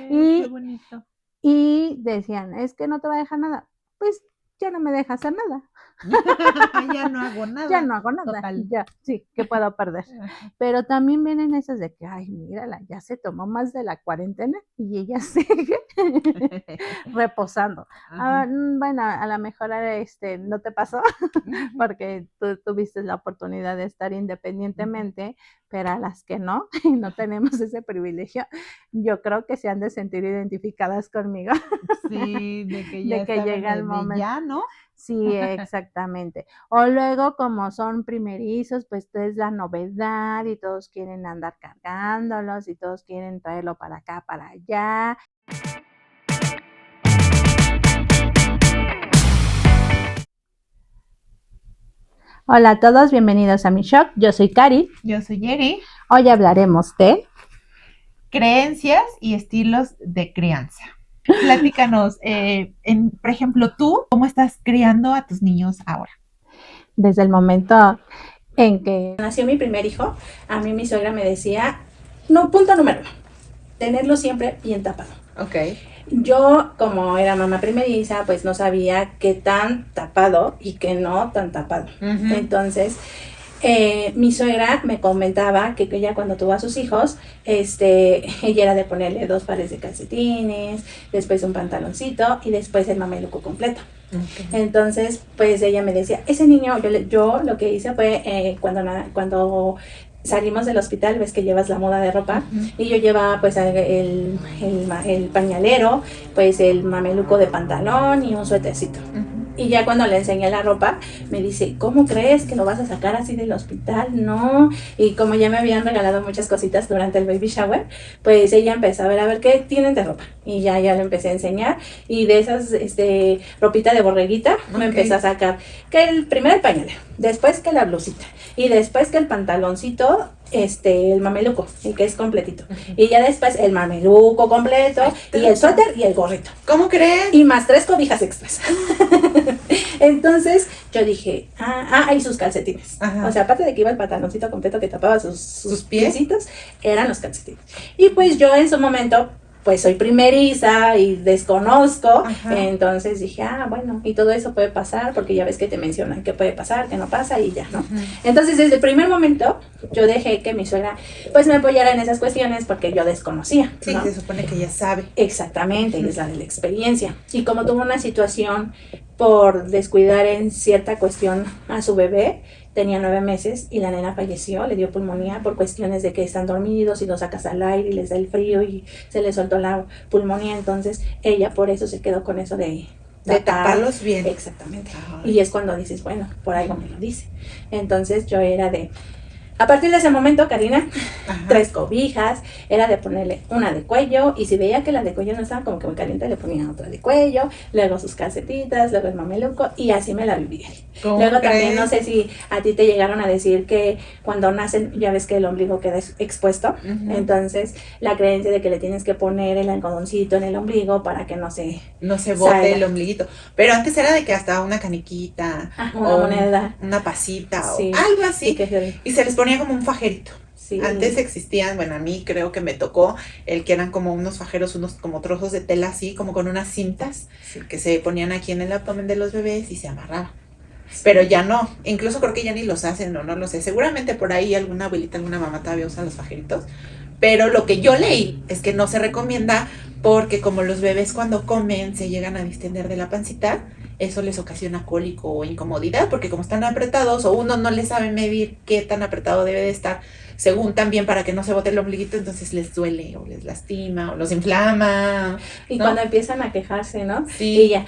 Y, Qué bonito. y decían, es que no te va a dejar nada. Pues ya no me deja hacer nada. Ya no hago Ya nada. no hago nada, Total. ya, sí, ¿qué puedo perder? Pero también vienen esas de que, ay, mírala, ya se tomó más de la cuarentena y ella sigue reposando. Bueno, a lo mejor no te pasó porque tú tuviste la oportunidad de estar independientemente, pero a las que no, y no tenemos ese privilegio, yo creo que se han de sentir identificadas conmigo. Sí, de que ya De que estaban llega el de momento. ya, ¿no? Sí, exactamente. O luego, como son primerizos, pues es la novedad y todos quieren andar cargándolos y todos quieren traerlo para acá, para allá. Hola a todos, bienvenidos a mi shop. Yo soy Cari. Yo soy Yeri. Hoy hablaremos de Creencias y estilos de crianza. Platícanos, por ejemplo, tú, ¿cómo estás criando a tus niños ahora? desde el momento en que nació mi primer hijo, a mí mi suegra me decía, no, punto número uno, tenerlo siempre bien tapado. Ok. Yo, como era mamá primeriza, pues no sabía qué tan tapado y qué no tan tapado. Entonces, mi suegra me comentaba que ella cuando tuvo a sus hijos, ella era de ponerle 2 pares de calcetines, después un pantaloncito y después el mameluco completo. Okay. Entonces, pues ella me decía, ese niño, yo lo que hice fue cuando salimos del hospital, ves que llevas la muda de ropa, y yo llevaba pues el pañalero, pues el mameluco de pantalón y un suétercito. Y ya cuando le enseñé la ropa, me dice, ¿cómo crees que lo vas a sacar así del hospital? No. Y como ya me habían regalado muchas cositas durante el baby shower, pues ella empezó a ver qué tienen de ropa. Y ya le empecé a enseñar. Y de esas, ropita de borreguita, me empezó a sacar que primero el pañalero, después que la blusita, y después que el pantaloncito, el mameluco, el que es completito. Y ya después el mameluco completo, y el suéter y el gorrito. ¿Cómo crees? Y más 3 cobijas extras. Entonces yo dije, y sus calcetines. Ajá. O sea, aparte de que iba el pantaloncito completo que tapaba sus piecitos, eran los calcetines. Y pues yo en su momento, pues soy primeriza y desconozco, ajá, entonces dije, bueno, y todo eso puede pasar, porque ya ves que te mencionan que puede pasar, que no pasa y ya, ¿no? Uh-huh. Entonces desde el primer momento yo dejé que mi suegra pues me apoyara en esas cuestiones porque yo desconocía, sí, ¿no? Se supone que ella sabe. Exactamente, uh-huh, es la de la experiencia. Y como tuvo una situación por descuidar en cierta cuestión a su bebé, tenía 9 meses y la nena falleció, le dio pulmonía por cuestiones de que están dormidos y los sacas al aire y les da el frío y se les soltó la pulmonía, entonces ella por eso se quedó con eso de taparlos bien. Exactamente. Ay. Y es cuando dices, bueno, por algo me lo dice. Entonces yo era de... A partir de ese momento, Karina, ajá, 3 cobijas, era de ponerle una de cuello, y si veía que la de cuello no estaba como que muy caliente, le ponía otra de cuello, luego sus calcetitas, luego el mameluco, y así me la vivía. Luego también, no sé si a ti te llegaron a decir que cuando nacen, ya ves que el ombligo queda expuesto, uh-huh, entonces la creencia de que le tienes que poner el algodoncito en el ombligo para que no se bote salga el ombliguito. Pero antes era de que hasta una caniquita, una moneda, una pasita, sí, o algo así, y se les ponía como un fajerito. Sí. Antes existían, bueno, a mí creo que me tocó el que eran como unos fajeros, unos como trozos de tela así, como con unas cintas, sí, que se ponían aquí en el abdomen de los bebés y se amarraban. Sí. Pero ya no, incluso creo que ya ni los hacen, no lo sé. Seguramente por ahí alguna abuelita, alguna mamá todavía usa los fajeritos. Pero lo que yo leí es que no se recomienda porque como los bebés cuando comen se llegan a distender de la pancita, eso les ocasiona cólico o incomodidad, porque como están apretados o uno no le sabe medir qué tan apretado debe de estar, según también para que no se bote el ombliguito, entonces les duele o les lastima o los inflama. Y ¿no? Cuando empiezan a quejarse, ¿no? Sí. Y ella,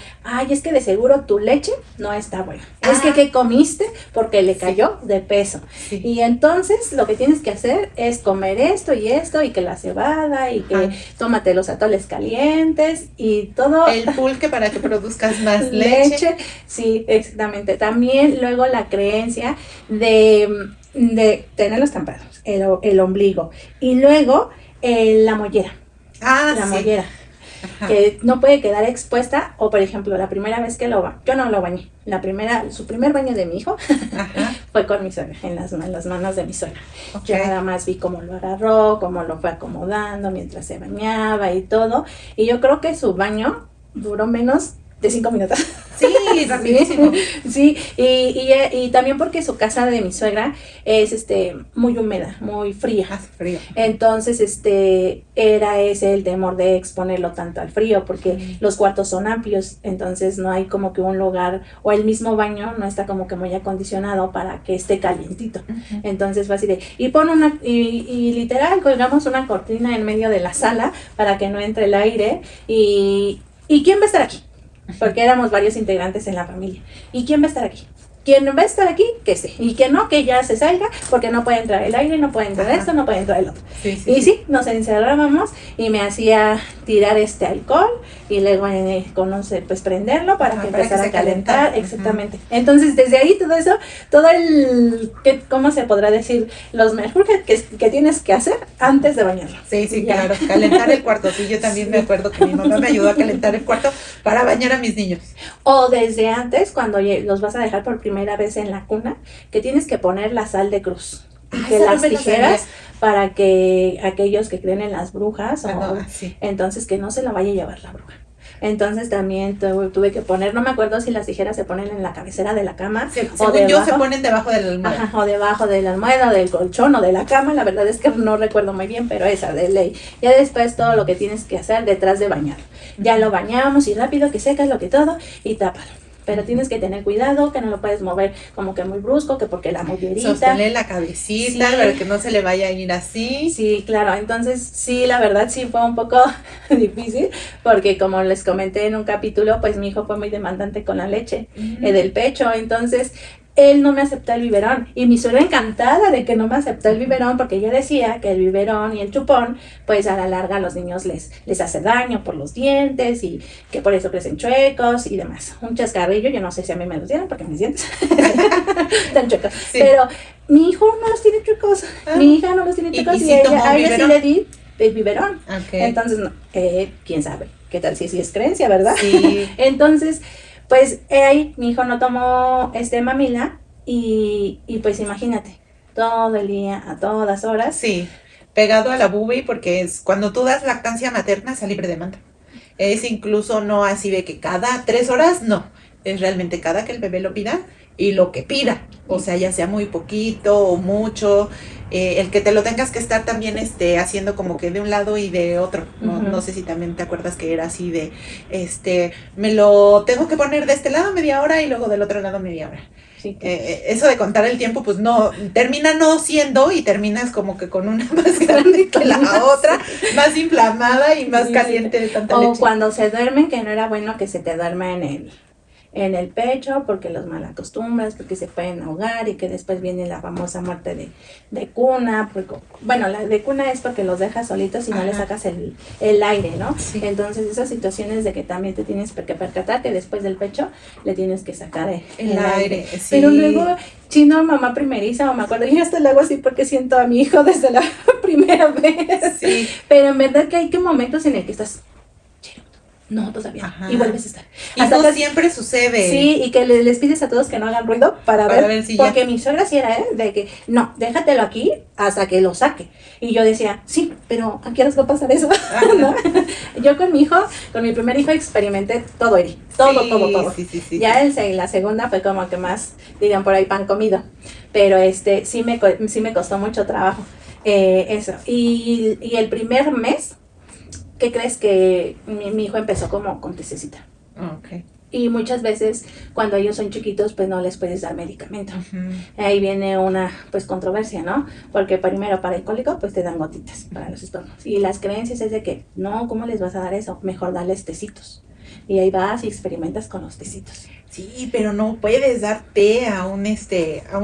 es que de seguro tu leche no está buena. Es que ¿qué comiste? Porque le cayó de peso. Sí. Y entonces lo que tienes que hacer es comer esto y que la cebada y que tómate los atoles calientes y todo. El pulque para que produzcas más leche. Sí, exactamente. También luego la creencia de tenerlos tampados, el ombligo, y luego la mollera. La mollera. que no puede quedar expuesta, o por ejemplo, la primera vez que yo no lo bañé, su primer baño de mi hijo fue con mi suegra, en las manos de mi suegra. Yo nada más vi cómo lo agarró, cómo lo fue acomodando mientras se bañaba y todo, y yo creo que su baño duró menos de 5 minutos. Sí, rapidísimo. Sí, y también porque su casa de mi suegra es muy húmeda, muy fría. Frío. Entonces, era ese el temor de exponerlo tanto al frío, porque los cuartos son amplios, entonces no hay como que un lugar, o el mismo baño no está como que muy acondicionado para que esté calientito. Entonces fue así de, y literal colgamos una cortina en medio de la sala para que no entre el aire, y ¿quién va a estar aquí? Porque éramos varios integrantes en la familia. ¿Y quién va a estar aquí? ¿Quién va a estar aquí? Que esté. Y que no, que ya se salga, porque no puede entrar el aire, no puede entrar esto, no puede entrar el otro. Sí, nos encerrábamos y me hacía tirar alcohol y luego pues prenderlo para que empezara a calentar. Exactamente. Entonces, desde ahí todo eso, ¿cómo se podrá decir? Los mejores que tienes que hacer antes de bañarlo. Sí, claro, calentar el cuarto. Sí, yo también me acuerdo que mi mamá me ayudó a calentar el cuarto para bañar a mis niños. O desde antes, cuando los vas a dejar por primera vez en la cuna, que tienes que poner la sal de cruz. Y que las tijeras, para que aquellos que creen en las brujas, entonces que no se la vaya a llevar la bruja. Entonces también tuve que poner, no me acuerdo si las tijeras se ponen en la cabecera de la cama, o debajo, se ponen debajo de la almohada. O debajo de la almohada, del colchón o de la cama, la verdad es que no recuerdo muy bien, pero esa de ley. Ya después todo lo que tienes que hacer detrás de bañar. Ya lo bañamos y rápido que secas lo que todo y tápalo. Pero tienes que tener cuidado, que no lo puedes mover como que muy brusco, que porque la mollerita. Sostener la cabecita, para que no se le vaya a ir así. Sí, claro. Entonces, sí, la verdad sí fue un poco difícil, porque como les comenté en un capítulo, pues mi hijo fue muy demandante con la leche del pecho. Entonces, él no me aceptó el biberón, y mi suegra encantada de que no me aceptó el biberón, porque ella decía que el biberón y el chupón, pues a la larga a los niños les hace daño por los dientes, y que por eso crecen chuecos y demás. Un chascarrillo, yo no sé si a mí me los dieron, porque mis dientes están chuecos, pero mi hijo no los tiene chuecos, mi hija no los tiene chuecos, y a ella sí le di el biberón. Entonces, no, quién sabe, qué tal si es creencia, ¿verdad? Sí. Entonces, pues ahí mi hijo no tomó mamila, y pues imagínate, todo el día, a todas horas. Sí, pegado a la bubi, porque es cuando tú das lactancia materna es a libre demanda. Es incluso no así de que cada 3 horas, no. Es realmente cada que el bebé lo pida y lo que pida. O sea, ya sea muy poquito o mucho. El que te lo tengas que estar también haciendo como que de un lado y de otro. No sé si también te acuerdas que era así de, me lo tengo que poner de este lado media hora y luego del otro lado media hora. Sí. Eso de contar el tiempo, pues no, termina no siendo, y terminas como que con una más grande que la otra, más inflamada y más caliente de tanta leche. O cuando se duermen, que no era bueno que se te duerma en el pecho, porque los malacostumbras, porque se pueden ahogar, y que después viene la famosa muerte de cuna, porque, bueno, la de cuna es porque los dejas solitos y no le sacas el aire, ¿no? Sí. Entonces esas situaciones de que también te tienes que percatar que después del pecho le tienes que sacar el aire. Sí. Pero luego, chino, mamá primeriza, o me acuerdo, yo hasta lo hago así porque siento a mi hijo desde la primera vez. Sí. Pero en verdad que hay momentos en el que estás... No, todavía. Y vuelves a estar. Y hasta no siempre sucede. Sí, y que les pides a todos que no hagan ruido para ver si porque ya. Mi suegra sí era, de que, no, déjatelo aquí hasta que lo saque. Y yo decía, sí, pero ¿a qué horas va a pasar eso? ¿No? Yo con mi primer hijo experimenté todo, Eri. Todo. Sí. Ya la segunda fue como que más, digan por ahí, pan comido. Pero sí me costó mucho trabajo. Eso. Y el primer mes, ¿qué crees? Que mi hijo empezó como con pececita. Okay. Y muchas veces cuando ellos son chiquitos, pues no les puedes dar medicamento. Ahí viene una pues controversia, ¿no? Porque primero para el cólico pues te dan gotitas para los estómagos. Y las creencias es de que, no, ¿cómo les vas a dar eso? Mejor darles tecitos. Y ahí vas y experimentas con los tecitos. Sí, pero no puedes dar té a un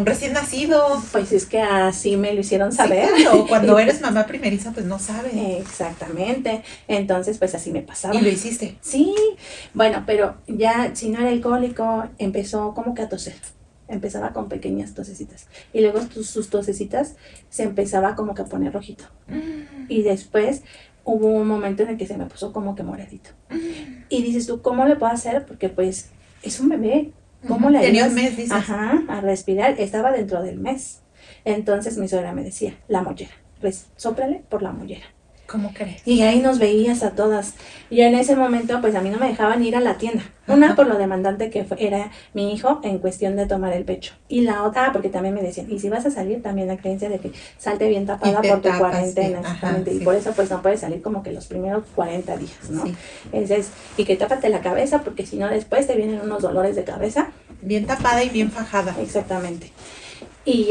recién nacido. Pues es que así me lo hicieron saber. Sí, claro. Cuando eres mamá primeriza, pues no sabes. Exactamente. Entonces, pues así me pasaba. ¿Y lo hiciste? Sí. Bueno, pero ya si no era el cólico, empezó como que a toser. Empezaba con pequeñas tosecitas. Y luego sus tosecitas se empezaba como que a poner rojito. Y después hubo un momento en el que se me puso como que moradito. Y dices tú, ¿cómo le puedo hacer? Porque pues es un bebé. ¿Cómo le tenía un mes, dices? Ajá, a respirar. Estaba dentro del mes. Entonces mi suegra me decía, la mollera. Pues sóplale por la mollera. ¿Cómo crees? Y ahí nos veías a todas. Yo en ese momento, pues a mí no me dejaban ir a la tienda. Una, por lo demandante que era mi hijo en cuestión de tomar el pecho. Y la otra, porque también me decían, y si vas a salir, también la creencia de que salte bien tapada por tu cuarentena. Sí. Exactamente. Ajá, y sí. Por eso, pues no puedes salir como que los primeros 40 días, ¿no? Sí. Y que tápate la cabeza, porque si no, después te vienen unos dolores de cabeza. Bien tapada y bien fajada. Exactamente. Y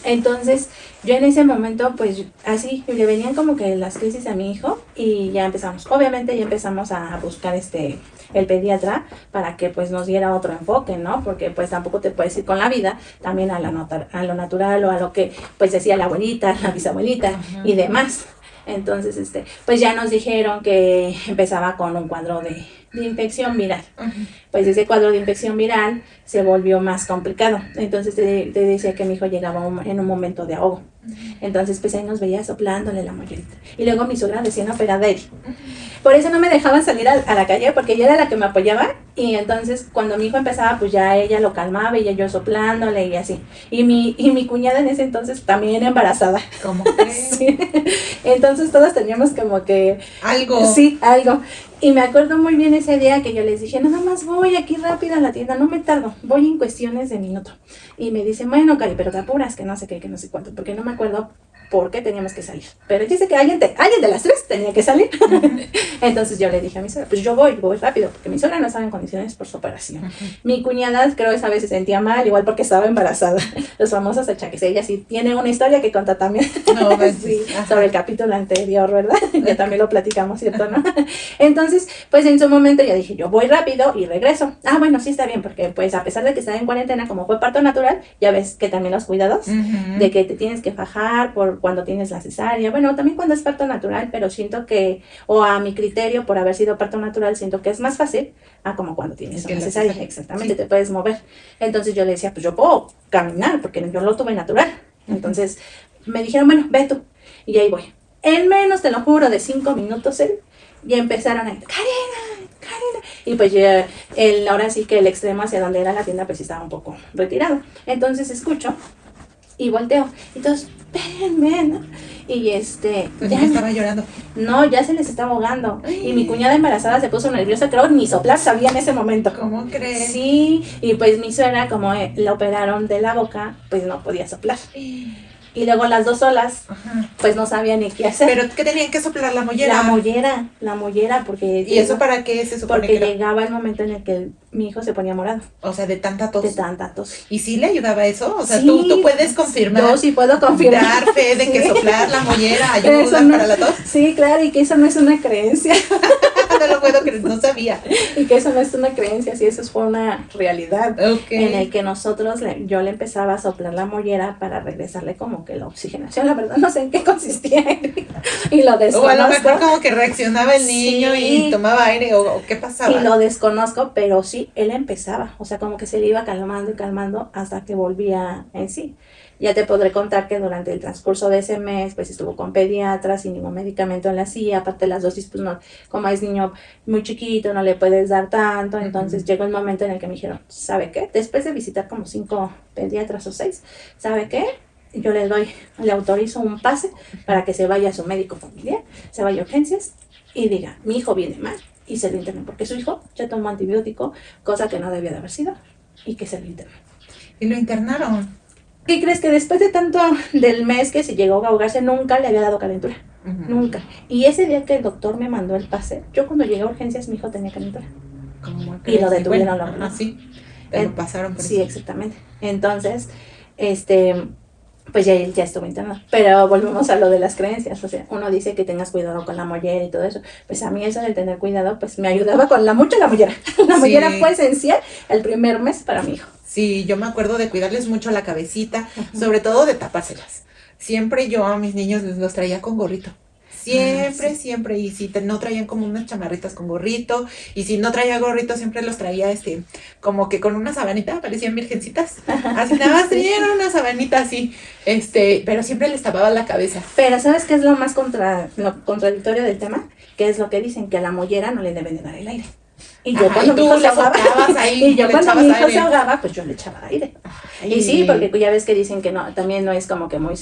entonces yo en ese momento pues así le venían como que las crisis a mi hijo y ya empezamos, obviamente ya empezamos a buscar el pediatra para que pues nos diera otro enfoque, ¿no? Porque pues tampoco te puedes ir con la vida también a lo natural o a lo que pues decía la abuelita, la bisabuelita y demás. Entonces, pues ya nos dijeron que empezaba con un cuadro de infección viral. Pues ese cuadro de infección viral se volvió más complicado. Entonces te decía que mi hijo llegaba en un momento de ahogo. Entonces pues ahí nos veía soplándole la mollerita. Y luego mi suegra recién operada. Por eso no me dejaban salir a la calle, porque ella era la que me apoyaba. Y entonces cuando mi hijo empezaba, pues ya ella lo calmaba y ya yo soplándole y así. Y mi cuñada en ese entonces también embarazada. ¿Cómo crees? Sí. Entonces todos teníamos como que... Algo. Sí, algo. Y me acuerdo muy bien ese día que yo les dije, nada más voy aquí rápido a la tienda, no me tardo, voy en cuestiones de minuto. Y me dice, bueno, Cari, pero te apuras, que no sé qué, que no sé cuánto, porque no me acuerdo por qué teníamos que salir. Pero dice que alguien de las tres tenía que salir. Entonces yo le dije a mi suegra, pues yo voy rápido, porque mi suegra no estaba en condiciones por su operación. Mi cuñada, creo esa vez se sentía mal, igual porque estaba embarazada. Los famosos achaques. Ella sí tiene una historia que conta también. No, sí, sobre el capítulo anterior, ¿verdad? Que también lo platicamos, ¿cierto? ¿No? Entonces, pues en su momento ya dije, yo voy rápido y regreso. Ah, bueno, sí está bien, porque pues a pesar de que estaba en cuarentena, como fue parto natural, ya ves que también los cuidados, de que te tienes que fajar por cuando tienes la cesárea, bueno, también cuando es parto natural, pero siento que, o a mi criterio, por haber sido parto natural, siento que es más fácil a como cuando tienes una cesárea, exactamente, sí. Te puedes mover. Entonces yo le decía, pues yo puedo caminar, porque yo lo tuve natural. Entonces me dijeron, bueno, ve tú, y ahí voy. En menos, te lo juro, de 5 minutos, ya empezaron a decir, Karina, y pues ya, ahora sí que el extremo hacia donde era la tienda, pues estaba un poco retirado. Entonces escucho, y volteo, y todos, espérenme, ¿no? Y ya estaba llorando. No, ya se les estaba ahogando. Ay. Y mi cuñada embarazada se puso nerviosa, creo ni soplar sabía en ese momento. ¿Cómo crees? Sí, y pues mi suegra, como la operaron de la boca, pues no podía soplar. Y luego las dos solas, pues no sabían ni qué hacer. ¿Pero qué tenían que soplar? ¿La mollera? La mollera, porque... ¿Y eso para qué se supone? Porque llegaba el momento en el que mi hijo se ponía morado. O sea, de tanta tos. De tanta tos. ¿Y sí le ayudaba eso? O sea, sí, ¿tú puedes confirmar? Yo sí puedo confirmar. Dar fe de que soplar la mollera ayuda para la tos. Sí, claro, y que eso no es una creencia. No lo puedo creer, no sabía. Y que eso no es una creencia, sí, eso fue una realidad. Okay. En el que nosotros, yo le empezaba a soplar la mollera para regresarle como que la oxigenación. La verdad no sé en qué consistía. Y lo desconozco. O a lo mejor como que reaccionaba el niño y tomaba aire o qué pasaba. Y lo desconozco, pero sí, él empezaba. O sea, como que se le iba calmando y calmando hasta que volvía en sí. Ya te podré contar que durante el transcurso de ese mes, pues estuvo con pediatras, sin ningún medicamento en la silla, aparte las dosis, pues no, como es niño muy chiquito, no le puedes dar tanto, entonces llegó el momento en el que me dijeron, ¿sabe qué? Después de visitar como 5 pediatras o 6, ¿sabe qué? Yo le autorizo un pase para que se vaya a su médico familiar, se vaya a urgencias y diga, mi hijo viene mal, y se lo internen, porque su hijo ya tomó antibiótico, cosa que no debía de haber sido, y que se lo internen. ¿Y lo internaron? ¿Qué crees? Que después de tanto del mes que se llegó a ahogarse, nunca le había dado calentura. Nunca. Y ese día que el doctor me mandó el pase, yo cuando llegué a urgencias, mi hijo tenía calentura. ¿Cómo? Y lo detuvieron. Bueno, sí. Lo pasaron por sí, eso. Exactamente. Entonces, pues ya estuvo internado. Pero volvemos a lo de las creencias. O sea, uno dice que tengas cuidado con la mollera y todo eso. Pues a mí eso de tener cuidado, pues me ayudaba con la mollera. La mollera fue esencial el primer mes para mi hijo. Sí, yo me acuerdo de cuidarles mucho la cabecita, sobre todo de tapárselas. Siempre yo a mis niños los traía con gorrito. Siempre, siempre. Y si no traían como unas chamarritas con gorrito, y si no traía gorrito, siempre los traía como que con una sabanita, parecían virgencitas. Así nada más traían una sabanita así, pero siempre les tapaba la cabeza. Pero ¿sabes qué es lo más lo contradictorio del tema? Que es lo que dicen, que a la mollera no le deben de dar el aire. Y yo cuando mi hijo se ahogaba, se ahogaba, pues yo le echaba aire. Ay. Y sí, porque ya ves que dicen que no, también no es como que muy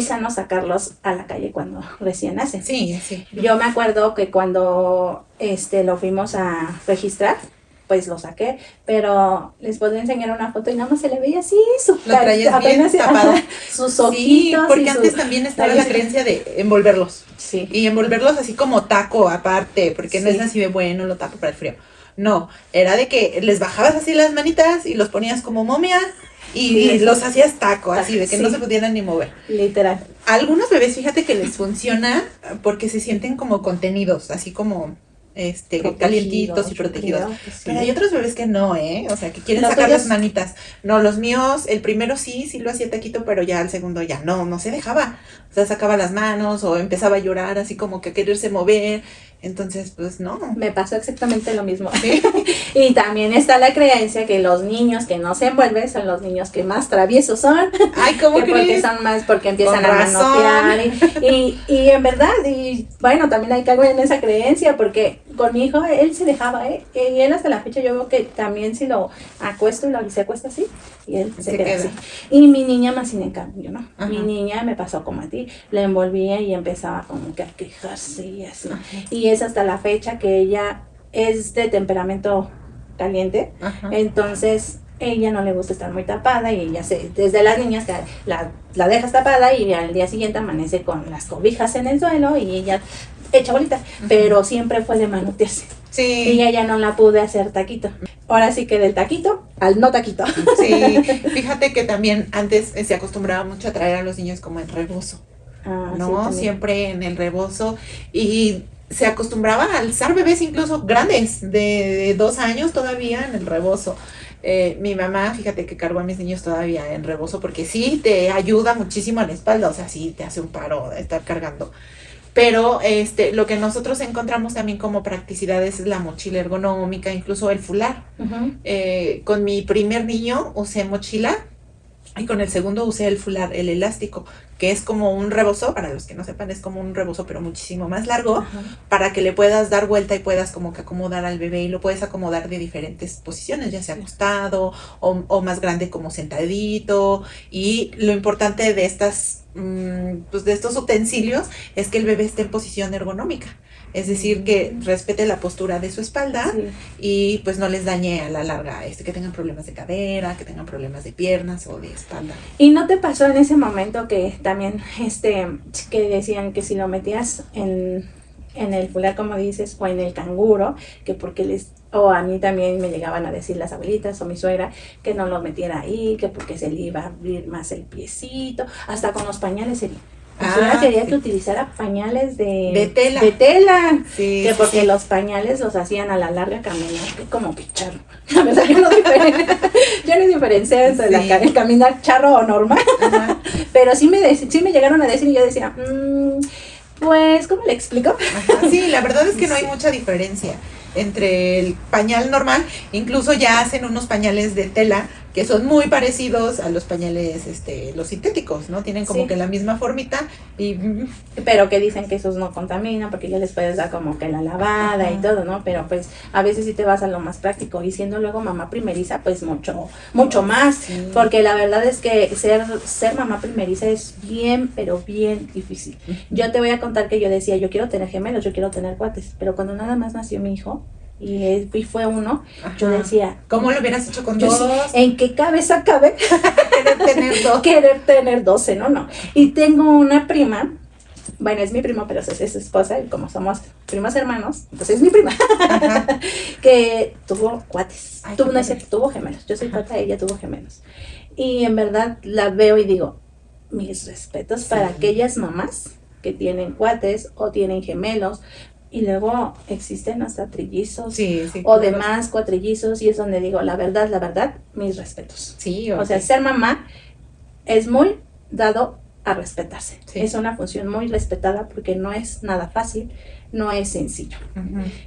sano sacarlos a la calle cuando recién nacen. Sí, sí. Yo me acuerdo que cuando lo fuimos a registrar, pues lo saqué, pero les podría enseñar una foto y nada más se le veía así lo traías bien tapado. Sus ojitos. Sí, porque antes también estaba la creencia de envolverlos. Sí. Y envolverlos así como taco aparte, porque no es así de bueno, lo tapo para el frío. No, era de que les bajabas así las manitas y los ponías como momia y los hacías taco, así de que no se pudieran ni mover. Literal. A algunos bebés, fíjate que les funciona porque se sienten como contenidos, así como calientitos y protegidos. Sí. Pero hay otros bebés que no, o sea, que quieren sacar las manitas. No, los míos, el primero sí lo hacía taquito, pero ya el segundo ya no se dejaba. O sea, sacaba las manos o empezaba a llorar así como que a quererse mover. Entonces, pues no. Me pasó exactamente lo mismo. ¿Sí? Y también está la creencia que los niños que no se envuelven son los niños que más traviesos son. Ay, ¿cómo crees? Porque son más, porque empiezan a manotear. Y en verdad, y bueno, también hay que algo en esa creencia, porque con mi hijo, él se dejaba, y él hasta la fecha yo veo que también si lo acuesto y se acuesta así, y él se queda así. Y mi niña más sin en cambio, ¿no? Ajá. Mi niña me pasó como a ti, la envolvía y empezaba como que a quejarse y así. Ajá. Y es hasta la fecha que ella es de temperamento caliente. Ajá. Entonces ella no le gusta estar muy tapada y ella desde las niñas la dejas tapada y al día siguiente amanece con las cobijas en el suelo y ella hecha bolita, uh-huh. Pero siempre fue de manotearse. Sí. Y ella no la pude hacer taquito. Ahora sí que del taquito al no taquito. Sí, fíjate que también antes se acostumbraba mucho a traer a los niños como en rebozo. ¿No? Sí, siempre en el rebozo. Y se acostumbraba a alzar bebés incluso grandes, de 2 años todavía en el rebozo. Mi mamá, fíjate que cargó a mis niños todavía en rebozo porque sí te ayuda muchísimo a la espalda, o sea, sí te hace un paro de estar cargando. Pero lo que nosotros encontramos también como practicidades es la mochila ergonómica, incluso el fular. Uh-huh. Con mi primer niño usé mochila y con el segundo usé el fular, el elástico, que es como un rebozo, para los que no sepan, es como un rebozo, pero muchísimo más largo, uh-huh. Para que le puedas dar vuelta y puedas como que acomodar al bebé y lo puedes acomodar de diferentes posiciones, ya sea acostado o más grande como sentadito. Y lo importante de pues de estos utensilios es que el bebé esté en posición ergonómica. Es decir, que respete la postura de su espalda, sí. Y pues no les dañe a la larga que tengan problemas de cadera, que tengan problemas de piernas o de espalda. ¿Y no te pasó en ese momento que también que decían que si lo metías en el fular, como dices, o en el canguro, que porque o a mí también me llegaban a decir las abuelitas o mi suegra que no lo metiera ahí, que porque se le iba a abrir más el piecito, hasta con los pañales se quería sí. Que utilizara pañales de tela, sí, que porque sí. Los pañales los hacían a la larga caminar como que charro. La verdad yo no diferencié entre sí. El caminar charro o normal. Ajá. Pero sí me llegaron a decir y yo decía, pues, ¿cómo le explico? Ajá, sí, la verdad es que no hay mucha diferencia entre el pañal normal, incluso ya hacen unos pañales de tela que son muy parecidos a los pañales, los sintéticos, ¿no? Tienen como sí. Que la misma formita pero que dicen que esos no contaminan porque ya les puedes dar como que la lavada. Ajá. Y todo, ¿no? Pero pues a veces sí te vas a lo más práctico y siendo luego mamá primeriza, pues mucho más, sí. Porque la verdad es que ser mamá primeriza es bien, pero bien difícil. Uh-huh. Yo te voy a contar que yo decía, yo quiero tener gemelos, yo quiero tener cuates, pero cuando nada más nació mi hijo, y fue uno, ajá. Yo decía, ¿cómo lo hubieras hecho con dos? ¿En qué cabeza cabe querer tener 12? No. Y tengo una prima, bueno, es mi primo, pero es su esposa, y como somos primos hermanos, pues es mi prima, que tuvo cuates. Ay, tuvo gemelos. Yo soy cuata, ella tuvo gemelos. Y en verdad la veo y digo, mis respetos sí. Para aquellas mamás que tienen cuates o tienen gemelos. Y luego existen hasta trillizos, sí, o demás cuatrillizos, y es donde digo, la verdad, mis respetos. Sí, okay. O sea, ser mamá es muy dado a respetarse. Sí. Es una función muy respetada porque no es nada fácil, no es sencillo.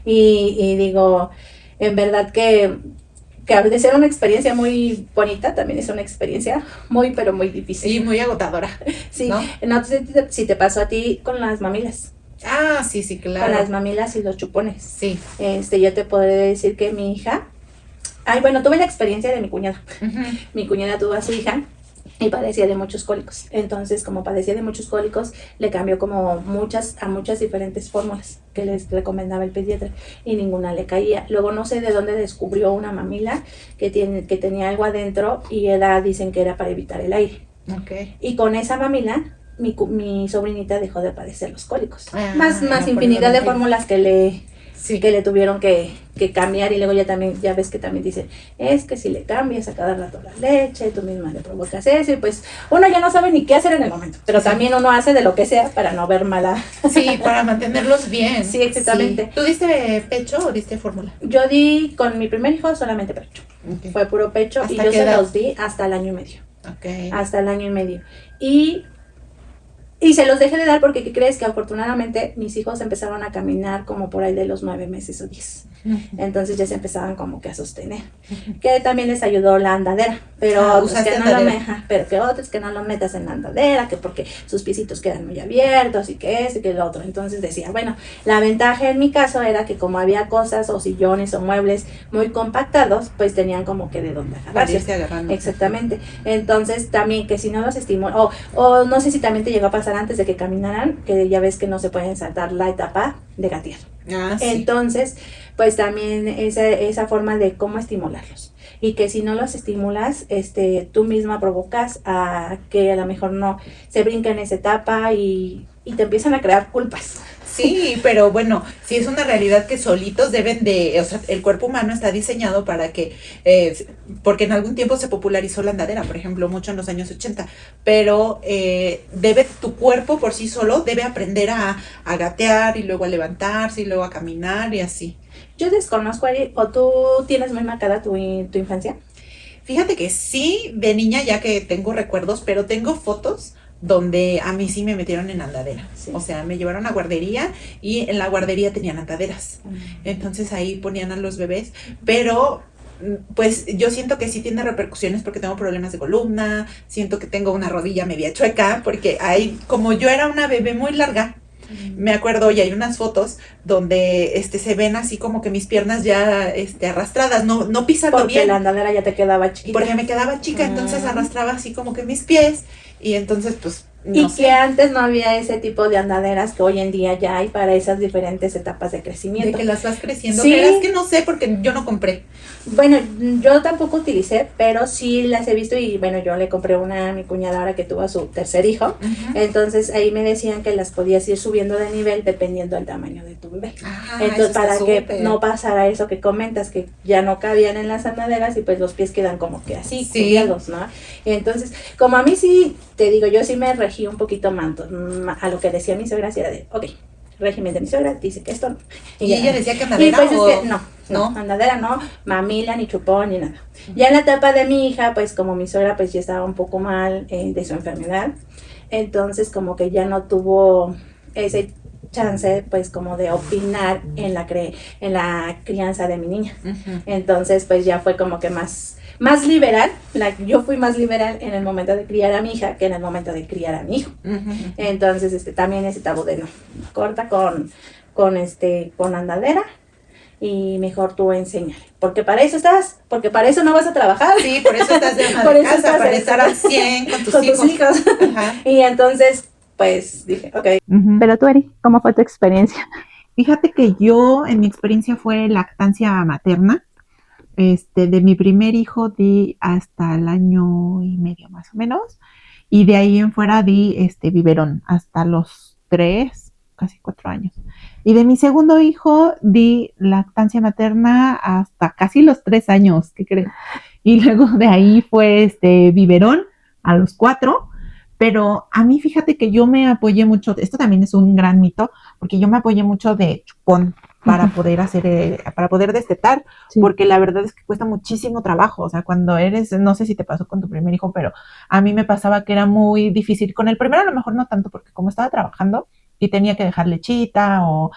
Y digo, en verdad que de ser una experiencia muy bonita, también es una experiencia muy, pero muy difícil. Sí, muy agotadora. Sí, no sé si te pasó a ti con las mamilas. Ah, sí, claro. Con las mamilas y los chupones. Sí. Yo te podré decir que mi hija, tuve la experiencia de mi cuñada. Mi cuñada tuvo a su hija y padecía de muchos cólicos. Entonces, como padecía de muchos cólicos, le cambió como a muchas diferentes fórmulas que les recomendaba el pediatra y ninguna le caía. Luego no sé de dónde descubrió una mamila que tenía algo adentro y dicen que era para evitar el aire. Okay. Y con esa mamila, mi sobrinita dejó de padecer los cólicos. Más infinidad de fórmulas que le tuvieron que cambiar, y luego ya ves que también dicen, es que si le cambias a cada rato la leche, tú misma le provocas eso, y pues uno ya no sabe ni qué hacer en el momento, pero también uno hace de lo que sea para no ver mala. Sí, para mantenerlos bien. Sí, exactamente. Sí. ¿Tú diste pecho o diste fórmula? Yo di con mi primer hijo solamente pecho. Okay. Fue puro pecho y yo se los di hasta el 1 año y medio. Okay. Hasta el 1 año y medio. Y se los dejé de dar porque, ¿qué crees? Que afortunadamente mis hijos empezaron a caminar como por ahí de los 9 meses o 10. Entonces ya se empezaban como que a sostener. Que también les ayudó la andadera. Pero otros que no lo metas en la andadera, que porque sus piecitos quedan muy abiertos y que eso y que lo otro. Entonces decía, bueno, la ventaja en mi caso era que como había cosas o sillones o muebles muy compactados, pues tenían como que de dónde agarrarse. Exactamente. Entonces también que si no los estimulan, o no sé si también te llegó a pasar antes de que caminaran, que ya ves que no se pueden saltar la etapa de gatear. Sí. Entonces, pues también esa forma de cómo estimularlos. Y que si no los estimulas, tú misma provocas a que a lo mejor no se brinquen esa etapa y te empiezan a crear culpas. Sí, pero bueno, sí es una realidad que solitos deben de, o sea, el cuerpo humano está diseñado para que, porque en algún tiempo se popularizó la andadera, por ejemplo, mucho en los años 80, pero tu cuerpo por sí solo debe aprender a gatear y luego a levantarse y luego a caminar y así. Yo desconozco, Ari, ¿o tú tienes muy marcada tu infancia? Fíjate que sí, de niña ya que tengo recuerdos, pero tengo fotos donde a mí sí me metieron en andadera. Sí. O sea, me llevaron a guardería y en la guardería tenían andaderas. Entonces ahí ponían a los bebés, pero pues yo siento que sí tiene repercusiones porque tengo problemas de columna, siento que tengo una rodilla media chueca, porque como yo era una bebé muy larga, me acuerdo, y hay unas fotos donde se ven así como que mis piernas ya arrastradas, no pisando porque bien. Porque la andadera ya te quedaba chiquita. Porque me quedaba chica, entonces arrastraba así como que mis pies, y entonces pues que antes no había ese tipo de andaderas que hoy en día ya hay para esas diferentes etapas de crecimiento. De que las vas creciendo. Sí. Pero es que no sé porque yo no compré. Bueno, yo tampoco utilicé, pero sí las he visto y bueno, yo le compré una a mi cuñada ahora que tuvo a su tercer hijo. Entonces ahí me decían que las podías ir subiendo de nivel dependiendo del tamaño de tu bebé. Entonces para que no pasara eso que comentas, que ya no cabían en las andaderas y pues los pies quedan como que así, cubriados, ¿no? Entonces, como a mí sí, te digo, yo sí me regí un poquito manto a lo que decía mi suegra, si era de, ok, régimen de mi suegra dice que esto no. Y ella decía que andadera pues es que no, andadera no, mamila, ni chupón, ni nada. Ya en la etapa de mi hija, pues como mi suegra pues ya estaba un poco mal de su enfermedad, entonces como que ya no tuvo ese chance pues como de opinar en la crianza de mi niña. Entonces pues ya fue como que más liberal, yo fui más liberal en el momento de criar a mi hija que en el momento de criar a mi hijo. Entonces también ese tabú de no, corta con andadera y mejor tú enséñale, porque para eso no vas a trabajar. Sí, por eso estás de ama de casa, para estar al 100 con tus hijos. Y entonces pues dije, ok. Pero tú, Eri, ¿cómo fue tu experiencia? Fíjate que yo, en mi experiencia fue lactancia materna. De mi primer hijo di hasta el 1 año y medio más o menos, y de ahí en fuera di biberón hasta los 3, casi 4 años. Y de mi segundo hijo di lactancia materna hasta casi los 3 años, ¿qué crees? Y luego de ahí fue biberón a los 4. Pero a mí, fíjate que yo me apoyé mucho, esto también es un gran mito, porque yo me apoyé mucho de chupón. para poder hacer, para poder destetar, porque la verdad es que cuesta muchísimo trabajo. O sea, cuando eres, no sé si te pasó con tu primer hijo, pero a mí me pasaba que era muy difícil. Con el primero a lo mejor no tanto, porque como estaba trabajando y tenía que dejar lechita o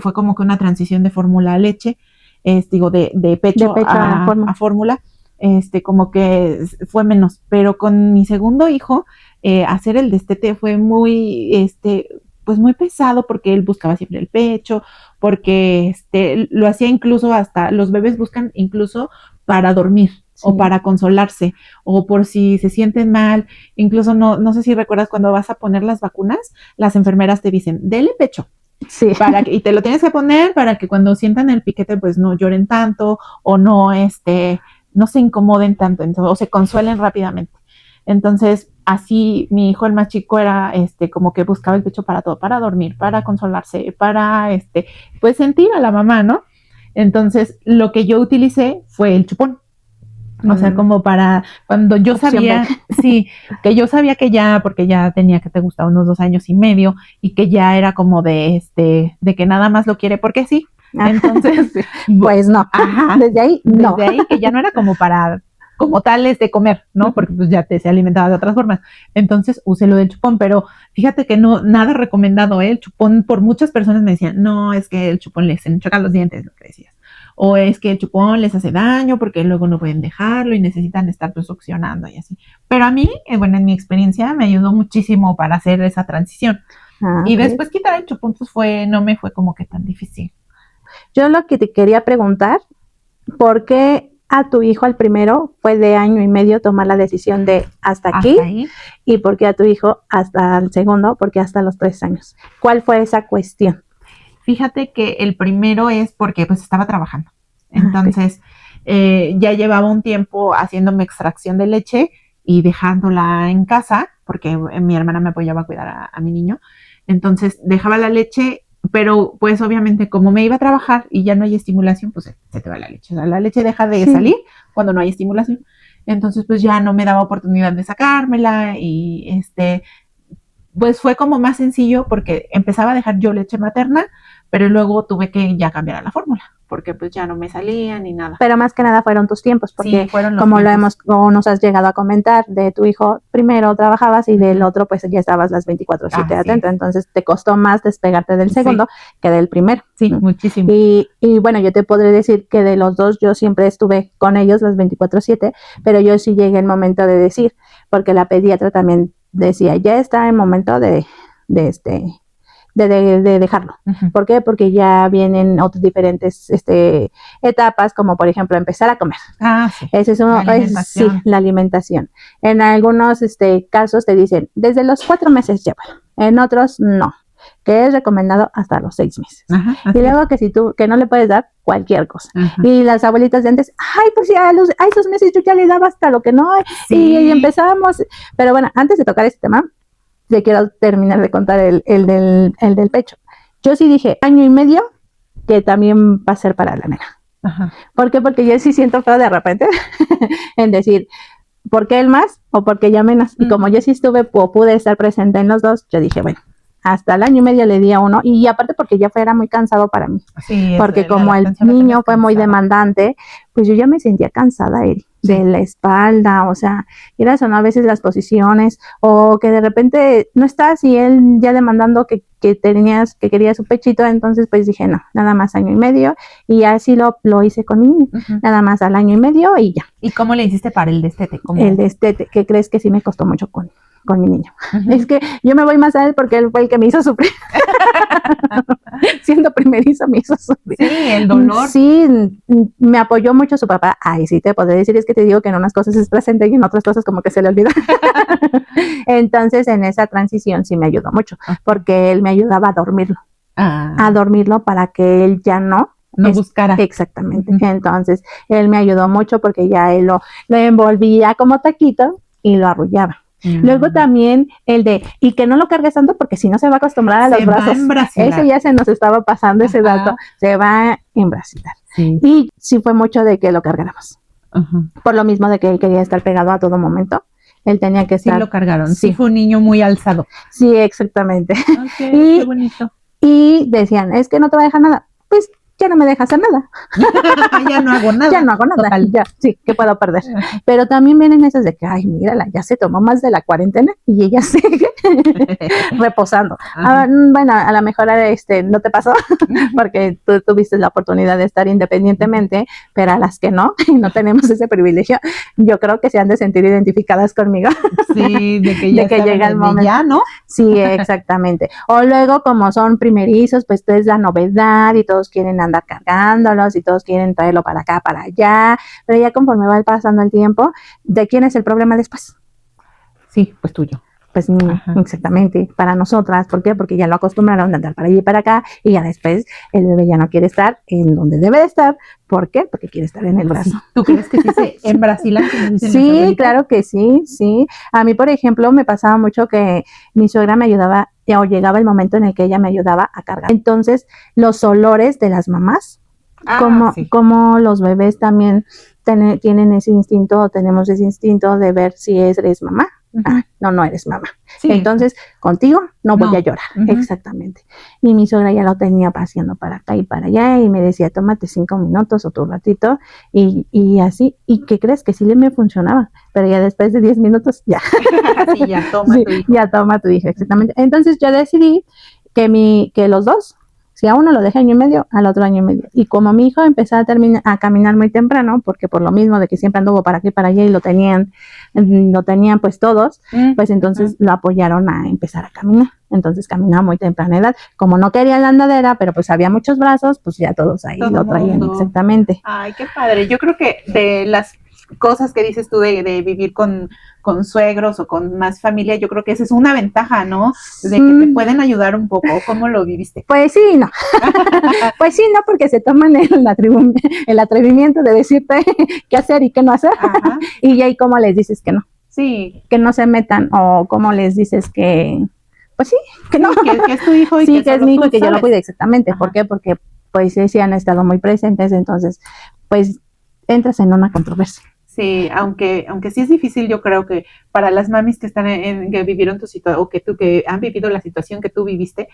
fue como que una transición de fórmula a leche, de pecho a fórmula, como que fue menos. Pero con mi segundo hijo, hacer el destete fue muy, pues muy pesado, porque él buscaba siempre el pecho, porque lo hacía incluso hasta, los bebés buscan incluso para dormir, o para consolarse, o por si se sienten mal. Incluso no sé si recuerdas cuando vas a poner las vacunas, las enfermeras te dicen, dele pecho. Sí. Y te lo tienes que poner para que cuando sientan el piquete, pues no lloren tanto, o no se incomoden tanto, o se consuelen rápidamente. Entonces, así mi hijo, el más chico, era como que buscaba el pecho para todo, para dormir, para consolarse, para pues sentir a la mamá, ¿no? Entonces, lo que yo utilicé fue el chupón. O sea, como para cuando yo sabía, que yo sabía que ya, porque ya tenía, que te gustaba, unos 2 años y medio, y que ya era como de que nada más lo quiere porque sí. Entonces, pues no. Ajá. Desde ahí, no. Desde ahí, que ya no era como para, como tales de comer, ¿no? Porque pues ya se alimentaba de otras formas. Entonces usé lo del chupón, pero fíjate que no, nada recomendado, ¿eh? El chupón, por muchas personas me decían, no, es que el chupón les choca los dientes, lo que decías. O es que el chupón les hace daño porque luego no pueden dejarlo y necesitan estar pues succionando y así. Pero a mí, bueno, en mi experiencia me ayudó muchísimo para hacer esa transición. Y después quitar el chupón pues no me fue como que tan difícil. Yo lo que te quería preguntar, ¿por qué a tu hijo al primero fue de 1 año y medio tomar la decisión de hasta aquí? Ahí. ¿Y por qué a tu hijo hasta el segundo? Porque hasta los 3 años. ¿Cuál fue esa cuestión? Fíjate que el primero es porque pues estaba trabajando. Entonces, ya llevaba un tiempo haciéndome extracción de leche y dejándola en casa, porque mi hermana me apoyaba a cuidar a mi niño. Entonces, dejaba la leche, pero pues obviamente como me iba a trabajar y ya no hay estimulación, pues se te va la leche. O sea, la leche deja de salir cuando no hay estimulación. Entonces, pues ya no me daba oportunidad de sacármela y pues fue como más sencillo porque empezaba a dejar yo leche materna, pero luego tuve que ya cambiar a la fórmula, porque pues ya no me salía ni nada. Pero más que nada fueron tus tiempos, porque como tiempos. O nos has llegado a comentar, de tu hijo primero trabajabas y del otro pues ya estabas las 24/7 atento, entonces te costó más despegarte del segundo que del primero. Sí, muchísimo. Y bueno, yo te podré decir que de los dos yo siempre estuve con ellos las 24/7, pero yo sí llegué el momento de decir, porque la pediatra también decía, ya está el momento de dejarlo. ¿Por qué? Porque ya vienen otras diferentes etapas, como por ejemplo empezar a comer. Ese es uno, la alimentación. En algunos casos te dicen, desde los 4 meses llévalo. En otros, no, que es recomendado hasta los 6 meses. Y luego que no le puedes dar cualquier cosa. Y las abuelitas de antes, pues ya a esos meses yo ya le daba hasta lo que no, y empezamos. Pero bueno, antes de tocar este tema, te quiero terminar de contar el del pecho. Yo sí dije 1 año y medio, que también va a ser para la nena. ¿Por qué? Porque yo sí siento feo de repente en decir, ¿por qué él más o por qué ella menos? Y como yo sí pude estar presente en los dos, yo dije, bueno, hasta el 1 año y medio le di a uno, y aparte porque ya era muy cansado para mí, porque como el niño fue muy demandante, pues yo ya me sentía cansada de la espalda, o sea, quieras o no, a veces las posiciones, o que de repente no estás y él ya demandando que quería su pechito, entonces pues dije, no, nada más 1 año y medio, y así lo hice con mi niño, nada más al 1 año y medio y ya. ¿Y cómo le hiciste para el destete? El destete, ¿qué crees? Que sí me costó mucho con mi niño. Es que yo me voy más a él porque él fue el que me hizo sufrir. Siendo primerizo me hizo sufrir. Sí, el dolor. Sí, me apoyó mucho su papá. Ay, sí, te podré decir, es que te digo que en unas cosas es presente y en otras cosas como que se le olvida. Entonces, en esa transición sí me ayudó mucho, porque él me ayudaba a dormirlo para que él ya no buscara. Exactamente. Entonces, él me ayudó mucho porque ya él lo envolvía como taquito y lo arrullaba. Luego también y que no lo cargues tanto porque si no se va a acostumbrar a los brazos. Eso ya se nos estaba pasando ese dato. Se va a embrasilar. Y sí fue mucho de que lo cargáramos. Por lo mismo de que él quería estar pegado a todo momento. Él tenía que estar. Sí lo cargaron. Sí, fue un niño muy alzado. Sí, exactamente. Qué bonito. Y decían, es que no te va a dejar nada. pues ya no me deja hacer nada. Ya no hago nada. Ya no hago nada. Ya, sí, ¿qué puedo perder? Pero también vienen esas de que, ay, mírala, ya se tomó más de la cuarentena y ella sigue reposando. Bueno, a lo mejor no te pasó porque tú tuviste la oportunidad de estar independientemente, pero a las que no tenemos ese privilegio, yo creo que se han de sentir identificadas conmigo. Sí, de que ya llega el momento. Ya, ¿no? Sí, exactamente. O luego, como son primerizos, pues es la novedad y todos quieren andar cargándolos y todos quieren traerlo para acá, para allá, pero ya conforme va pasando el tiempo, ¿de quién es el problema después? Sí, pues tuyo. Pues exactamente, para nosotras. ¿Por qué? Porque ya lo acostumbraron a andar para allí y para acá y ya después el bebé ya no quiere estar en donde debe de estar. ¿Por qué? Porque quiere estar en el brazo. ¿Tú crees que sí se embrasilan? Sí, claro que sí, sí. A mí, por ejemplo, me pasaba mucho que mi suegra me ayudaba o llegaba el momento en el que ella me ayudaba a cargar. Entonces, los olores de las mamás, como los bebés también tienen ese instinto o tenemos ese instinto de ver si eres mamá. No eres mamá. Sí, entonces, contigo no voy a llorar. Exactamente. Y mi suegra ya lo tenía paseando para acá y para allá y me decía, tómate 5 minutos o tu ratito y así. ¿Y qué crees? Que sí me funcionaba, pero ya después de 10 minutos, ya. Sí, ya toma tu hijo. Ya toma tu hijo, exactamente. Entonces yo decidí que los dos, si a uno lo dejé 1 año y medio, al otro 1 año y medio. Y como mi hijo empezó a caminar muy temprano, porque por lo mismo de que siempre anduvo para aquí y para allá y lo tenían pues todos, pues entonces lo apoyaron a empezar a caminar. Entonces caminaba muy temprana edad. Como no quería la andadera, pero pues había muchos brazos, pues ya todos ahí lo traían, exactamente. Ay, qué padre. Yo creo que de las cosas que dices tú de vivir con suegros o con más familia, yo creo que esa es una ventaja, ¿no? De que te pueden ayudar un poco. ¿Cómo lo viviste? Pues sí, no. Pues sí, no, porque se toman el atrevimiento de decirte qué hacer y qué no hacer. Y ahí cómo les dices que no. Sí. Que no se metan o cómo les dices que, pues sí, que no. Que es tu hijo y que es mi hijo y que yo lo cuide, exactamente. ¿Por qué? Porque pues sí han estado muy presentes, entonces pues entras en una controversia. Sí, aunque sí es difícil, yo creo que para las mamis que están que vivieron tu situación o que han vivido la situación que tú viviste,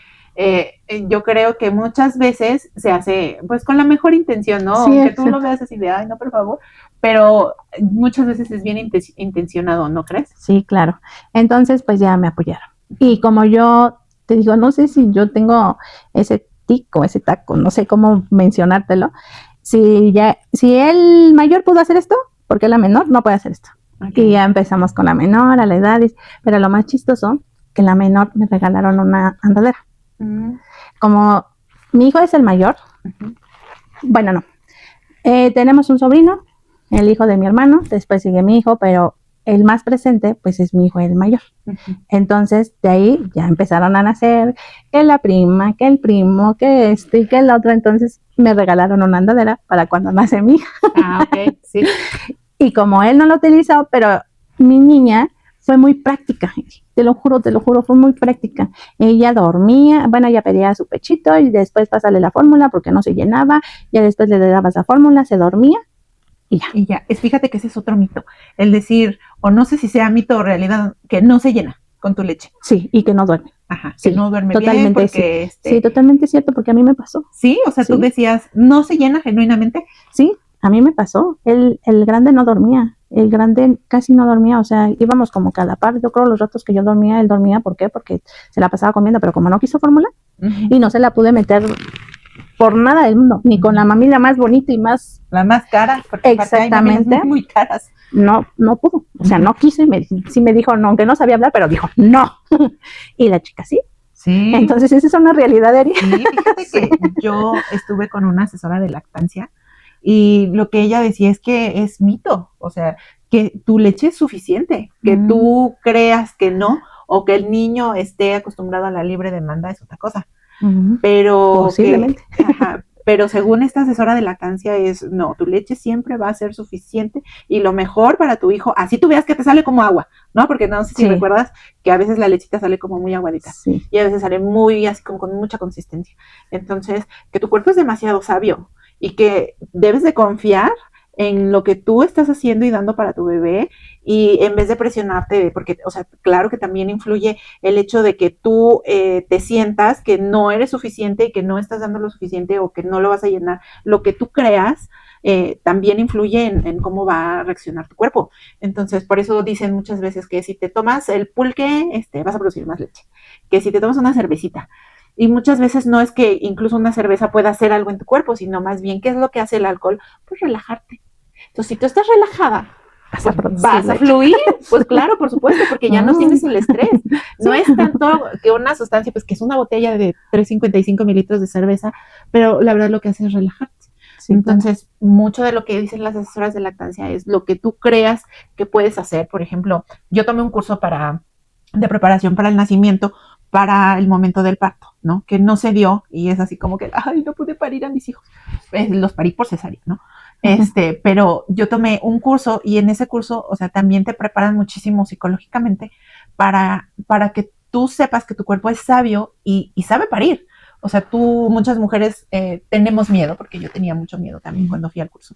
yo creo que muchas veces se hace pues con la mejor intención, ¿no? Sí, aunque tú lo veas así de, ay, no, por favor, pero muchas veces es bien intencionado, ¿no crees? Sí, claro. Entonces, pues ya me apoyaron. Y como yo te digo, no sé si yo tengo ese tico, ese taco, no sé cómo mencionártelo. Si el mayor pudo hacer esto, porque la menor no puede hacer esto. Y ya empezamos con la menor a la edad, pero lo más chistoso, que la menor me regalaron una andadera. Como mi hijo es el mayor, bueno, no. Tenemos un sobrino, el hijo de mi hermano, después sigue mi hijo, pero el más presente, pues es mi hijo el mayor. Entonces, de ahí ya empezaron a nacer que la prima, que el primo, que y que el otro. Entonces, me regalaron una andadera para cuando nace mi hija. Ok, sí. Y como él no lo utilizó, pero mi niña fue muy práctica, te lo juro, fue muy práctica. Ella dormía, bueno, ella pedía su pechito y después pásale la fórmula porque no se llenaba, ya después le dabas la fórmula, se dormía y ya. Y ya, fíjate que ese es otro mito, el decir, o no sé si sea mito o realidad, que no se llena con tu leche. Sí, y que no duerme. Ajá, sí, que no duerme totalmente, bien porque sí, totalmente cierto, porque a mí me pasó. Sí, o sea, tú decías, ¿no se llena genuinamente? Sí, a mí me pasó. El grande no dormía, el grande casi no dormía, o sea, íbamos como que a la par. Yo creo los ratos que yo dormía, él dormía. ¿Por qué? Porque se la pasaba comiendo, pero como no quiso fórmula y no se la pude meter por nada del mundo, ni con la mamila más bonita y más... La más cara, porque exactamente. Hay muy caras. No pudo, o sea, no quiso y sí me dijo, no, aunque no sabía hablar, pero dijo, no. Y la chica sí. Sí. Entonces, esa es una realidad, Eri. Sí, fíjate que yo estuve con una asesora de lactancia y lo que ella decía es que es mito, o sea, que tu leche es suficiente, que tú creas que no, o que el niño esté acostumbrado a la libre demanda es otra cosa. Pero posiblemente. Pero según esta asesora de lactancia no, tu leche siempre va a ser suficiente y lo mejor para tu hijo, así tú veas que te sale como agua, ¿no? Porque no sé si recuerdas que a veces la lechita sale como muy aguadita y a veces sale muy así como con mucha consistencia. Entonces, que tu cuerpo es demasiado sabio y que debes de confiar en lo que tú estás haciendo y dando para tu bebé, y en vez de presionarte, porque, o sea, claro que también influye el hecho de que tú te sientas que no eres suficiente y que no estás dando lo suficiente o que no lo vas a llenar, lo que tú creas también influye en cómo va a reaccionar tu cuerpo. Entonces, por eso dicen muchas veces que si te tomas el pulque, vas a producir más leche, que si te tomas una cervecita. Y muchas veces no es que incluso una cerveza pueda hacer algo en tu cuerpo, sino más bien, ¿qué es lo que hace el alcohol? Pues relajarte. Entonces, si tú estás relajada, vas a fluir, pues claro, por supuesto, porque ya no tienes el estrés. No es tanto que una sustancia, pues que es una botella de 355 mililitros de cerveza, pero la verdad lo que hace es relajarte. Sí, entonces, mucho de lo que dicen las asesoras de lactancia es lo que tú creas que puedes hacer. Por ejemplo, yo tomé un curso de preparación para el nacimiento, para el momento del parto, ¿no? Que no se dio y es así como que, ay, no pude parir a mis hijos. Los parí por cesárea, ¿no? Pero yo tomé un curso y en ese curso, o sea, también te preparan muchísimo psicológicamente para que tú sepas que tu cuerpo es sabio y sabe parir. O sea, muchas mujeres tenemos miedo, porque yo tenía mucho miedo también cuando fui al curso,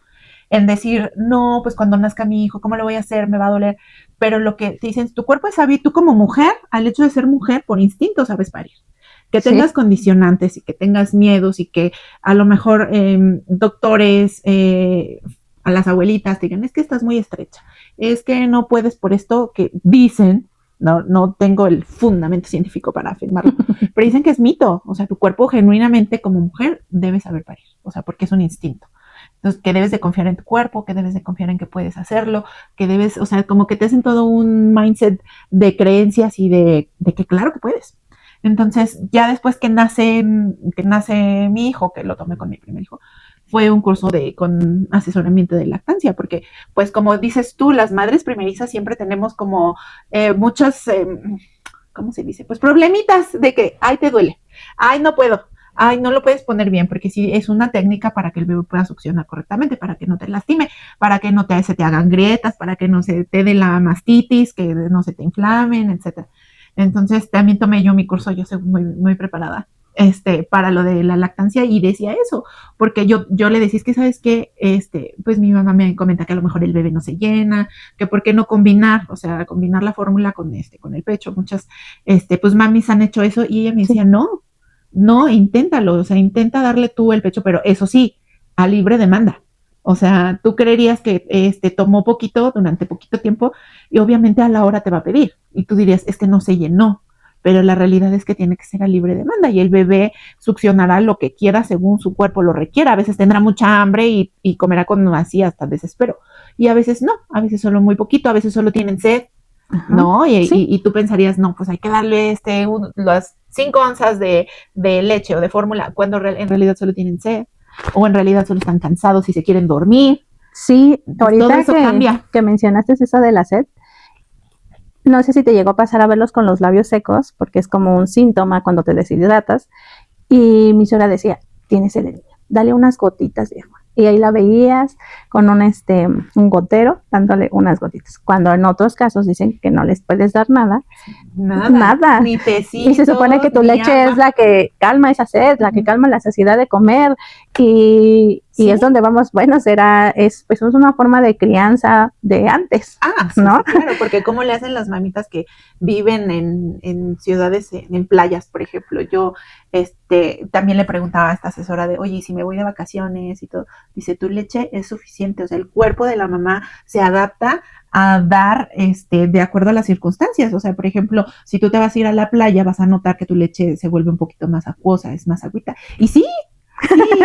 en decir, no, pues cuando nazca mi hijo, ¿cómo lo voy a hacer? Me va a doler. Pero lo que te dicen, tu cuerpo es sabio, tú como mujer, al hecho de ser mujer, por instinto sabes parir. Que tengas condicionantes y que tengas miedos y que a lo mejor doctores, a las abuelitas te digan, es que estás muy estrecha, es que no puedes por esto que dicen. No tengo el fundamento científico para afirmarlo, pero dicen que es mito. O sea, tu cuerpo genuinamente como mujer debe saber parir, o sea, porque es un instinto. Entonces, que debes de confiar en tu cuerpo, que debes de confiar en que puedes hacerlo, que debes, o sea, como que te hacen todo un mindset de creencias y de que claro que puedes. Entonces, ya después que nace mi hijo, que lo tomé con mi primer hijo, fue un curso con asesoramiento de lactancia, porque, pues, como dices tú, las madres primerizas siempre tenemos como muchos, ¿cómo se dice? Pues problemitas de que, ay, te duele, ay, no puedo, ay, no lo puedes poner bien, porque sí es una técnica para que el bebé pueda succionar correctamente, para que no te lastime, para que no se te hagan grietas, para que no se te dé la mastitis, que no se te inflamen, etcétera. Entonces, también tomé yo mi curso, yo soy muy, muy preparada para lo de la lactancia y decía eso, porque yo le decía, es que sabes que, pues mi mamá me comenta que a lo mejor el bebé no se llena, que por qué no combinar, o sea, combinar la fórmula con el pecho. Muchas, pues mamis han hecho eso y ella me decía, no, inténtalo, o sea, intenta darle tú el pecho, pero eso sí, a libre demanda. O sea, tú creerías que tomó poquito durante poquito tiempo y obviamente a la hora te va a pedir y tú dirías, es que no se llenó, pero la realidad es que tiene que ser a libre demanda y el bebé succionará lo que quiera según su cuerpo lo requiera. A veces tendrá mucha hambre y comerá con así hasta desespero. Y a veces no, a veces solo muy poquito, a veces solo tienen sed, ¿no? Y tú pensarías, no, pues hay que darle las 5 onzas de leche o de fórmula, cuando en realidad solo tienen sed, o en realidad solo están cansados y se quieren dormir. Sí, ahorita todo eso cambia. Que mencionaste eso de la sed, no sé si te llegó a pasar a verlos con los labios secos, porque es como un síntoma cuando te deshidratas. Y mi suegra decía, tienes sed de niño, dale unas gotitas de agua. Y ahí la veías con un gotero dándole unas gotitas. Cuando en otros casos dicen que no les puedes dar nada. Nada. Ni tecito, y se supone que tu leche agua es la que calma esa sed, la que calma la saciedad de comer. Y es donde vamos, bueno, es una forma de crianza de antes. ¿no? Sí, claro, porque cómo le hacen las mamitas que viven en ciudades, en playas, por ejemplo. Yo también le preguntaba a esta asesora de, oye, si me voy de vacaciones y todo, dice, tu leche es suficiente, o sea, el cuerpo de la mamá se adapta a dar de acuerdo a las circunstancias. O sea, por ejemplo, si tú te vas a ir a la playa, vas a notar que tu leche se vuelve un poquito más acuosa, es más agüita. Y sí,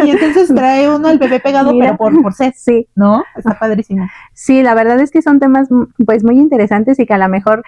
y entonces trae uno el bebé pegado, pero por sed, sí, ¿no? Está padrísimo. Sí, la verdad es que son temas pues muy interesantes y que a lo mejor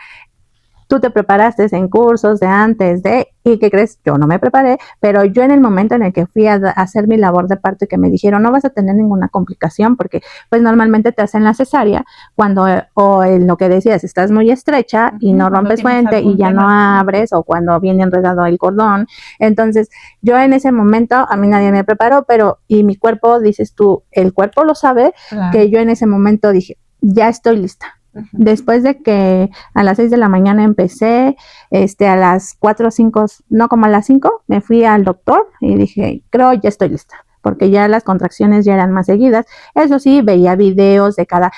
tú te preparaste en cursos de antes ¿y qué crees? Yo no me preparé, pero yo en el momento en el que fui a hacer mi labor de parto y que me dijeron no vas a tener ninguna complicación porque pues normalmente te hacen la cesárea cuando, o en lo que decías, estás muy estrecha y no rompes fuente y ya no abres, o cuando viene enredado el cordón. Entonces yo en ese momento, a mí nadie me preparó, y mi cuerpo, dices tú, el cuerpo lo sabe, claro, que yo en ese momento dije, ya estoy lista. Después de que a las 6 de la mañana empecé, a las 4 o 5, no, como a las 5, me fui al doctor y dije, creo ya estoy lista. porque ya las contracciones ya eran más seguidas. Eso sí, veía videos de cada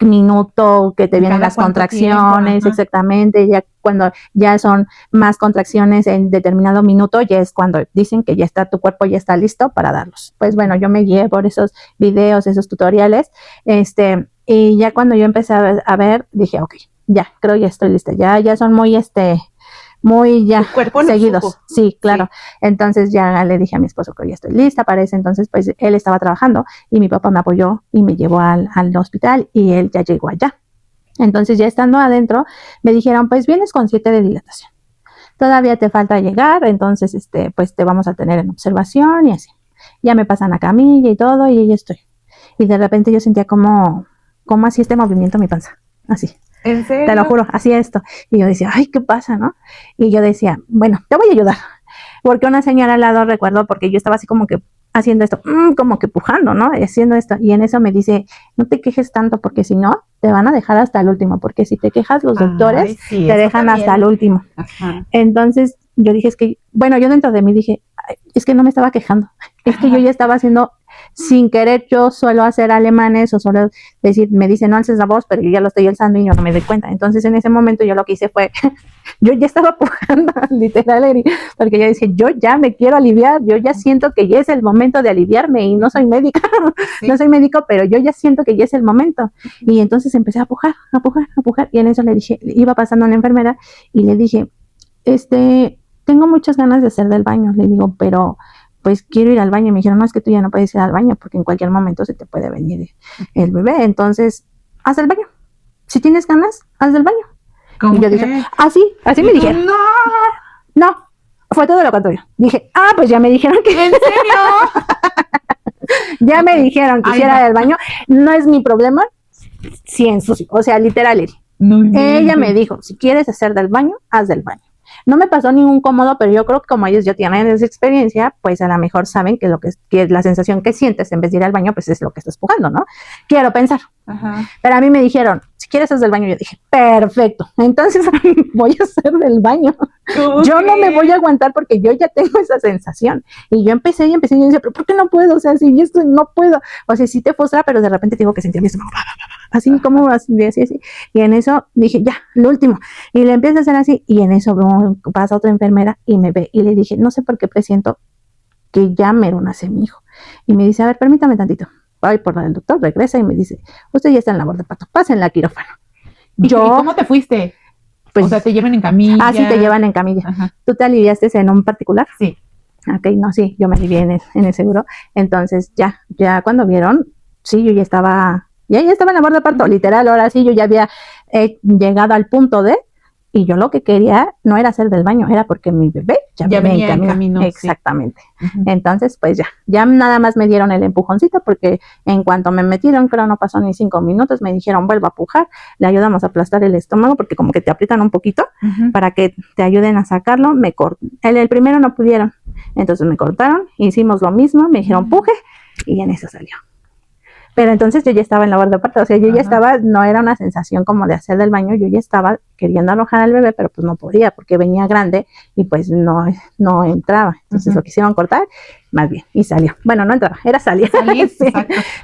minuto que te vienen las contracciones, exactamente, ya cuando ya son más contracciones en determinado minuto, ya es cuando dicen que ya está, tu cuerpo ya está listo para darlos. Pues bueno, yo me guié por esos videos, esos tutoriales, y ya cuando yo empecé a ver, dije, ok, ya, creo ya estoy lista, ya son muy ya seguidos. Sí, claro. Sí. Entonces ya le dije a mi esposo que ya estoy lista para eso. Entonces, pues él estaba trabajando y mi papá me apoyó y me llevó al hospital y él ya llegó allá. Entonces, ya estando adentro, me dijeron, pues vienes con 7 de dilatación. Todavía te falta llegar, entonces, pues te vamos a tener en observación y así. Ya me pasan a camilla y todo y ahí estoy. Y de repente yo sentía como así movimiento en mi panza, así. ¿En serio? Te lo juro, hacía esto. Y yo decía, ay, ¿qué pasa, no? Y yo decía, bueno, te voy a ayudar. Porque una señora al lado, recuerdo, porque yo estaba así como que haciendo esto, como que pujando, ¿no? Haciendo esto. Y en eso me dice, no te quejes tanto, porque si no, te van a dejar hasta el último. Porque si te quejas, los doctores te dejan también hasta el último. Ajá. Entonces, yo dije, es que, bueno, yo dentro de mí dije, es que no me estaba quejando. Es que yo ya estaba haciendo, sin querer, yo suelo hacer alemanes o suelo decir, me dicen no alces la voz, pero yo ya lo estoy alzando y yo no me doy cuenta. Entonces en ese momento yo lo que hice fue, yo ya estaba pujando, literal, porque yo decía, yo ya me quiero aliviar, yo ya siento que ya es el momento de aliviarme y no soy médica, sí. No soy médico, pero yo ya siento que ya es el momento. Y entonces empecé a pujar y en eso le dije, iba pasando una enfermera y le dije, tengo muchas ganas de hacer del baño, le digo, pero pues quiero ir al baño. Y me dijeron, no, es que tú ya no puedes ir al baño porque en cualquier momento se te puede venir el bebé. Entonces, haz del baño. Si tienes ganas, haz del baño. Y yo dije, así me dijeron. No, fue todo lo contrario. Dije, pues ya me dijeron que... ¿En serio? Ya me dijeron que hiciera del baño. No es mi problema si ensucio. O sea, literal, ella me dijo, si quieres hacer del baño, haz del baño. No me pasó ningún cómodo, pero yo creo que como ellos ya tienen esa experiencia, pues a lo mejor saben que que la sensación que sientes en vez de ir al baño, pues es lo que estás pujando, ¿no? Quiero pensar. Ajá. Pero a mí me dijeron, si quieres hacer del baño, yo dije, perfecto, entonces voy a hacer del baño. Yo no me voy a aguantar porque yo ya tengo esa sensación. Y yo empecé y yo decía, pero ¿por qué no puedo? O sea, si esto no puedo. O sea, sí te frustra, pero de repente tengo que sentir mi estómago. Así como así. Y en eso dije, ya, lo último. Y le empiezo a hacer así. Y en eso pasa otra enfermera y me ve. Y le dije, no sé por qué presiento que ya mero nace mi hijo. Y me dice, a ver, permítame tantito. Voy por el doctor, regresa y me dice, usted ya está en labor de parto, pásenla a quirófano. ¿Y cómo te fuiste? Pues, o sea, ¿te llevan en camilla? Sí, te llevan en camilla. Ajá. ¿Tú te aliviaste en un particular? Sí. Ok, no, sí, yo me alivié en el seguro. Entonces, ya cuando vieron, sí, yo ya estaba en labor de parto, literal, ahora sí, yo ya había llegado al punto y yo lo que quería no era hacer del baño, era porque mi bebé ya venía en camino. Exactamente. Sí. Entonces, pues ya nada más me dieron el empujoncito porque en cuanto me metieron, creo no pasó ni 5 minutos, me dijeron, vuelva a pujar, le ayudamos a aplastar el estómago porque como que te aprietan un poquito para que te ayuden a sacarlo. El primero no pudieron, entonces me cortaron, hicimos lo mismo, me dijeron puje y en eso salió. Pero entonces yo ya estaba en labor de parto, o sea, yo ya estaba, no era una sensación como de hacer del baño, yo ya estaba queriendo alojar al bebé, pero pues no podía porque venía grande y pues no entraba. Entonces lo quisieron cortar, más bien, y salió. Bueno, no entraba, era salir.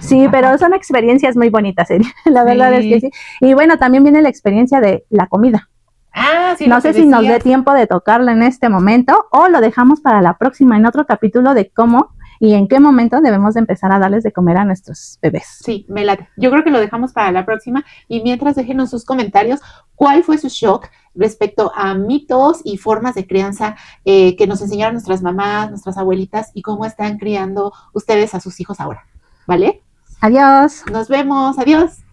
Sí, pero son experiencias muy bonitas, la verdad es que sí. Y bueno, también viene la experiencia de la comida. Sí, no sé si nos dé tiempo de tocarla en este momento o lo dejamos para la próxima en otro capítulo de cómo y en qué momento debemos de empezar a darles de comer a nuestros bebés. Sí, me late. Yo creo que lo dejamos para la próxima y mientras déjenos sus comentarios, ¿cuál fue su shock respecto a mitos y formas de crianza que nos enseñaron nuestras mamás, nuestras abuelitas y cómo están criando ustedes a sus hijos ahora? ¿Vale? Adiós. Nos vemos. Adiós.